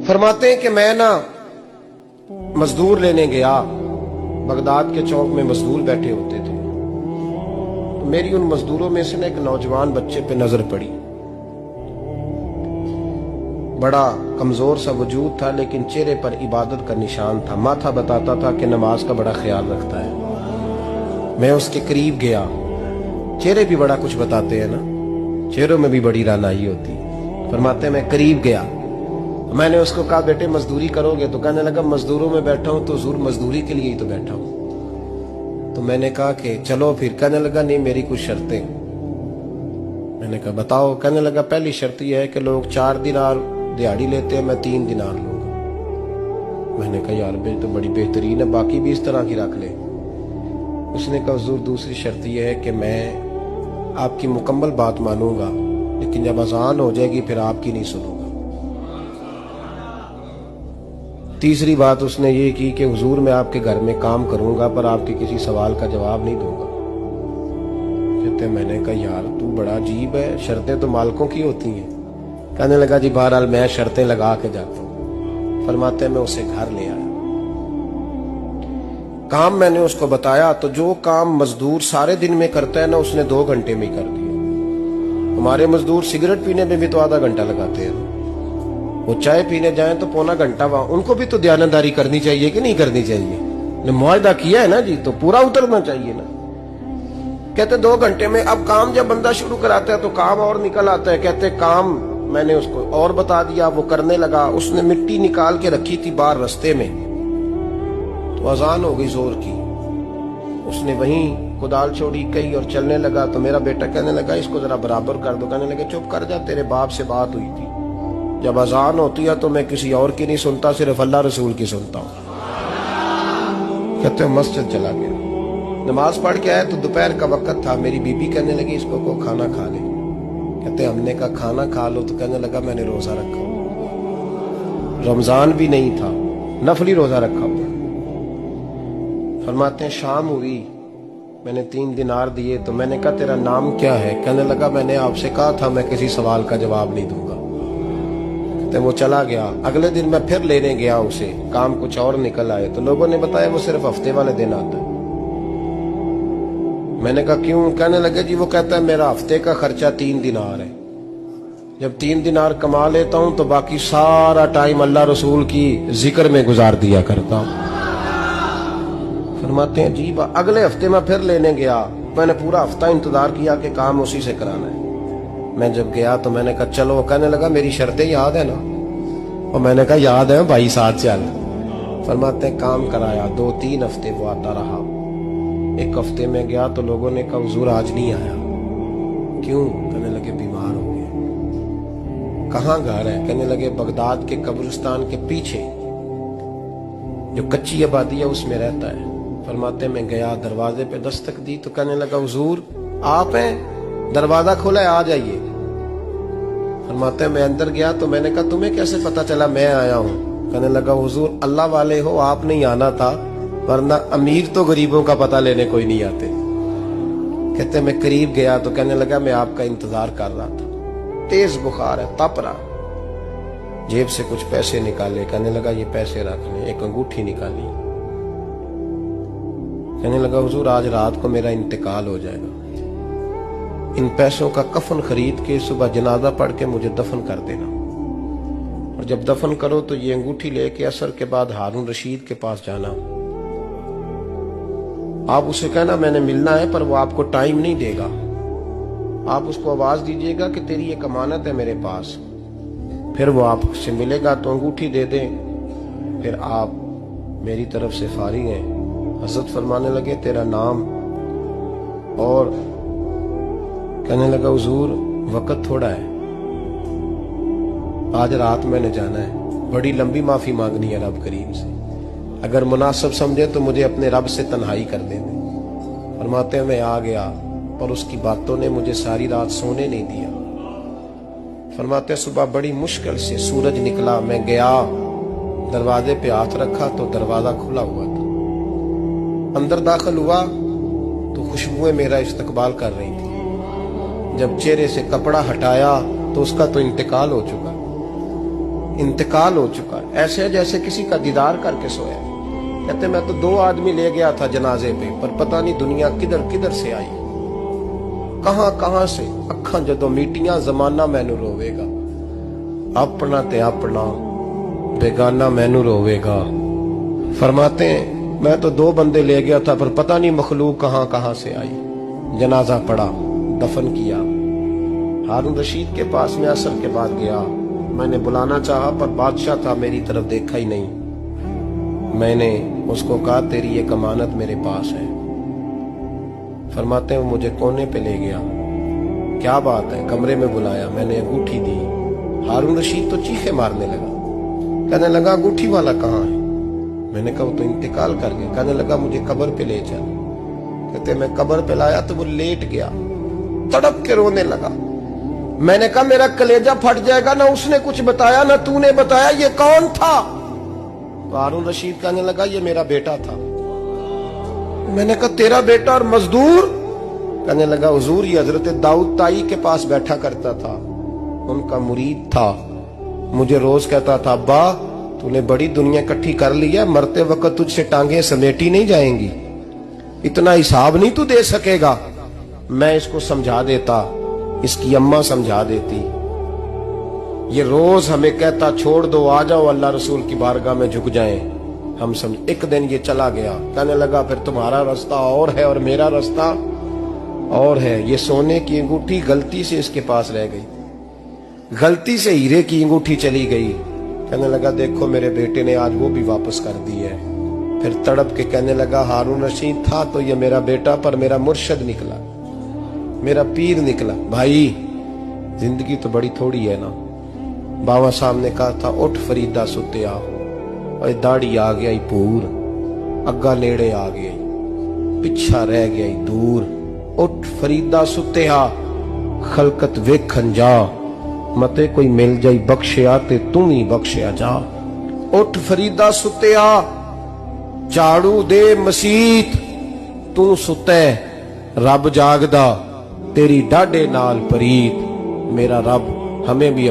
फरमाते हैं कि मैं ना मजदूर लेने गया, बगदाद के चौक में मजदूर बैठे होते थे, तो मेरी उन मजदूरों में से ना एक नौजवान बच्चे पे नजर पड़ी। बड़ा कमजोर सा वजूद था, लेकिन चेहरे पर इबादत का निशान था। माथा बताता था कि नमाज का बड़ा ख्याल रखता है। मैं उसके करीब गया। चेहरे भी बड़ा कुछ बताते हैं ना, चेहरों में भी बड़ी रानाई होती है। फरमाते मैं करीब गया, मैंने उसको कहा बेटे मजदूरी करोगे? तो कहने लगा मजदूरों में बैठा हूं तो हुजूर मजदूरी के लिए ही तो बैठा हूं। तो मैंने कहा कि चलो फिर। कहने लगा नहीं, मेरी कुछ शर्तें। मैंने कहा बताओ। कहने लगा पहली शर्त यह है कि लोग 4 दिनार दिहाड़ी लेते हैं, मैं 3 दिनार लूंगा। मैंने कहा यार भाई तो बड़ी बेहतरीन है, बाकी भी इस तरह की रख ले। उसने कहा हुजूर दूसरी शर्त यह है कि मैं आपकी मुकम्मल बात मानूंगा, लेकिन जब अजान हो जाएगी फिर आपकी नहीं सुनूंगा। तीसरी बात उसने ये की कि हुजूर मैं आपके घर में काम करूंगा पर आपके किसी सवाल का जवाब नहीं दूंगा। कहते मैंने कहा यार तू बड़ा अजीब है, शर्तें तो मालिकों की होती हैं। कहने लगा जी बहरहाल मैं शर्तें लगा के जाता हूं। फरमाते मैं उसे घर ले आया, काम मैंने उसको बताया, तो जो काम मजदूर सारे दिन में करता है ना उसने 2 घंटे में ही कर दिया। हमारे मजदूर सिगरेट पीने में भी तो आधा घंटा लगाते हैं, वो चाय पीने जाएं तो पौना घंटा। वहां उनको भी तो दयानतदारी करनी चाहिए कि नहीं करनी चाहिए? ने मुआहदा किया है ना जी, तो पूरा उतरना चाहिए ना। कहते 2 घंटे में। अब काम जब बंदा शुरू कराता है तो काम और निकल आता है। कहते काम मैंने उसको और बता दिया, वो करने लगा। उसने मिट्टी निकाल के रखी थी बाहर रास्ते में, तो अजान हो गई जोर की। उसने वहीं कुदाल छोड़ी कही और चलने लगा। तो मेरा बेटा कहने लगा इसको जरा बराबर कर दो। कहने लगे चुप कर जा, तेरे बाप से बात हुई थी, जब अजान होती है तो मैं किसी और की नहीं सुनता, सिर्फ अल्लाह रसूल की सुनता हूं। कहते मस्जिद चला गया, नमाज पढ़ के आया तो दोपहर का वक्त था। मेरी बीबी कहने लगी इसको को खाना खा ले। कहते हमने कहा खाना खा लो, तो कहने लगा मैंने रोजा रखा, रमजान भी नहीं था, नफली रोजा रखा हुआ। फरमाते हैं शाम हुई, मैंने 3 दिनार दिए, तो मैंने कहा तेरा नाम क्या है? कहने लगा मैंने आपसे कहा था मैं किसी सवाल का जवाब नहीं दूंगा। तो वो चला गया। अगले दिन मैं फिर लेने गया उसे, काम कुछ और निकल आए, तो लोगों ने बताया वो सिर्फ हफ्ते वाले दिन आता है। मैंने कहा क्यों? कहने लगे जी वो कहता है मेरा हफ्ते का खर्चा 3 दिनार है, जब 3 दिनार कमा लेता हूं तो बाकी सारा टाइम अल्लाह रसूल की जिक्र में गुजार दिया करता हूं। फरमाते हैं जी अगले हफ्ते मैं फिर लेने गया, मैंने पूरा हफ्ता इंतजार किया कि काम उसी से कराना है। मैं जब गया तो मैंने कहा चलो। कहने लगा मेरी शर्तें याद है ना? और मैंने कहा याद है भाई साथ चल। फरमाते हैं काम कराया, 2-3 हफ्ते वो आता रहा। 1 हफ्ते में गया तो लोगों ने कहा हुजूर आज नहीं आया। क्यों? कहने लगे बीमार हो गए। कहाँ घर है? कहने लगे बगदाद के कब्रिस्तान के पीछे जो कच्ची आबादी है उसमें रहता है। फरमाते मैं गया, दरवाजे पे दस्तक दी तो कहने लगा हुजूर आप हैं? दरवाजा खोला है, आ जाइए। फरमाते मैं अंदर गया तो मैंने कहा तुम्हें कैसे पता चला मैं आया हूं? कहने लगा हुजूर अल्लाह वाले हो, आप नहीं आना था, वरना अमीर तो गरीबों का पता लेने कोई नहीं आते। कहते मैं करीब गया तो कहने लगा मैं आपका इंतजार कर रहा था, तेज बुखार है, तप रहा। जेब से कुछ पैसे निकाले, कहने लगा ये पैसे रख ले। एक अंगूठी निकाली, कहने लगा हुजूर आज रात को मेरा इंतकाल हो जाएगा, इन पैसों का कफन खरीद के सुबह जनाजा पढ़ के मुझे दफन कर देना, और जब दफन करो तो ये अंगूठी लेके असर के बाद हारून रशीद के पास जाना। आप उसे कहना मैंने मिलना है, पर वो आपको टाइम नहीं देगा। आप उसको आवाज दीजिएगा कि तेरी एक अमानत है मेरे पास, फिर वो आपसे मिलेगा तो अंगूठी दे दें, फिर आप मेरी तरफ से फारिग हैं। हजरत फरमाने लगे तेरा नाम? और कहने लगा हुजूर वक्त थोड़ा है, आज रात मैंने जाना है, बड़ी लंबी माफी मांगनी है रब करीम से, अगर मुनासिब समझे तो मुझे अपने रब से तन्हाई कर दे। फरमाते मैं आ गया, पर उसकी बातों ने मुझे सारी रात सोने नहीं दिया। फरमाते सुबह बड़ी मुश्किल से सूरज निकला, मैं गया दरवाजे पे हाथ रखा तो दरवाजा खुला हुआ था। अंदर दाखिल हुआ तो खुशबुएं मेरा इस्तकबाल कर रही थी। जब चेहरे से कपड़ा हटाया तो उसका तो इंतकाल हो चुका। इंतकाल हो चुका है, ऐसे है जैसे किसी का दीदार करके सोया। कहते मैं तो 2 आदमी ले गया था जनाजे पे, पर पता नहीं दुनिया किधर किधर से आई, कहां कहां से। अखां जदों मीटियां जमाना मैनू रोवेगा, अपना ते अपना बेगाना मैनू रोवेगा। फरमाते हैं मैं तो 2 बंदे ले गया था, पर पता नहीं मखलूक कहां कहां से आई। जनाजा पड़ा, दफन किया। हारून रशीद के पास में असर के बाद गया, मैंने बुलाना चाहा पर बादशाह था, मेरी तरफ देखा ही नहीं। मैंने उसको कहा तेरी एक अमानत मेरे पास है। फरमाते हैं वो मुझे कोने पे ले गया, क्या बात है, कमरे में बुलाया, मैंने अंगूठी दी। हारून रशीद तो चीखे मारने लगा, कहने लगा अंगूठी वाला कहाँ है? मैंने कहा वो तो इंतकाल कर गया। कहने लगा मुझे कब्र पे ले चल। कहते मैं कब्र पे लाया तो वो लेट गया, तड़प के रोने लगा। मैंने कहा मेरा कलेजा फट जाएगा, ना उसने कुछ बताया ना तूने बताया, ये कौन था? तो हारून रशीद कहने लगा ये मेरा बेटा था। मैंने कहा तेरा बेटा और मजदूर? कहने लगा हुजूर ये हजरत दाऊद ताई के पास बैठा करता था, उनका मुरीद था, मुझे रोज कहता था अब्बा तूने बड़ी दुनिया इकट्ठी कर ली है, मरते वक्त तुझसे टांगे समेटी नहीं जाएंगी, इतना हिसाब नहीं तू दे सकेगा। मैं इसको समझा देता, इसकी अम्मा समझा देती। ये रोज हमें कहता छोड़ दो, आ जाओ अल्लाह रसूल की बारगाह में झुक जाएं। हम समझ। एक दिन ये चला गया, कहने लगा फिर तुम्हारा रास्ता और है और मेरा रास्ता और है। ये सोने की अंगूठी गलती से इसके पास रह गई, गलती से हीरे की अंगूठी चली गई। कहने लगा देखो मेरे बेटे ने आज वो भी वापस कर दी है। फिर तड़प के कहने लगा हारून रशीद था तो ये मेरा बेटा, पर मेरा मुर्शद निकला, मेरा पीर निकला। भाई जिंदगी तो बड़ी थोड़ी है ना। बाबा साहब ने कहा था उठ फरीदा सुत्या, और दाढ़ी आ गया ही पूर, अग्गा नेड़े आ गया, पिछा रह गया ही दूर। उठ फरीदा सुत्या खलकत वेखन जा, मते कोई मिल जाई बख्शिया ते तू ही बख्शिया जा। उठ फरीदा सुत्या झाड़ू दे मसीत, तू सुते रब जागदा, तेरी डाडे नाल परीत। मेरा रब हमें भी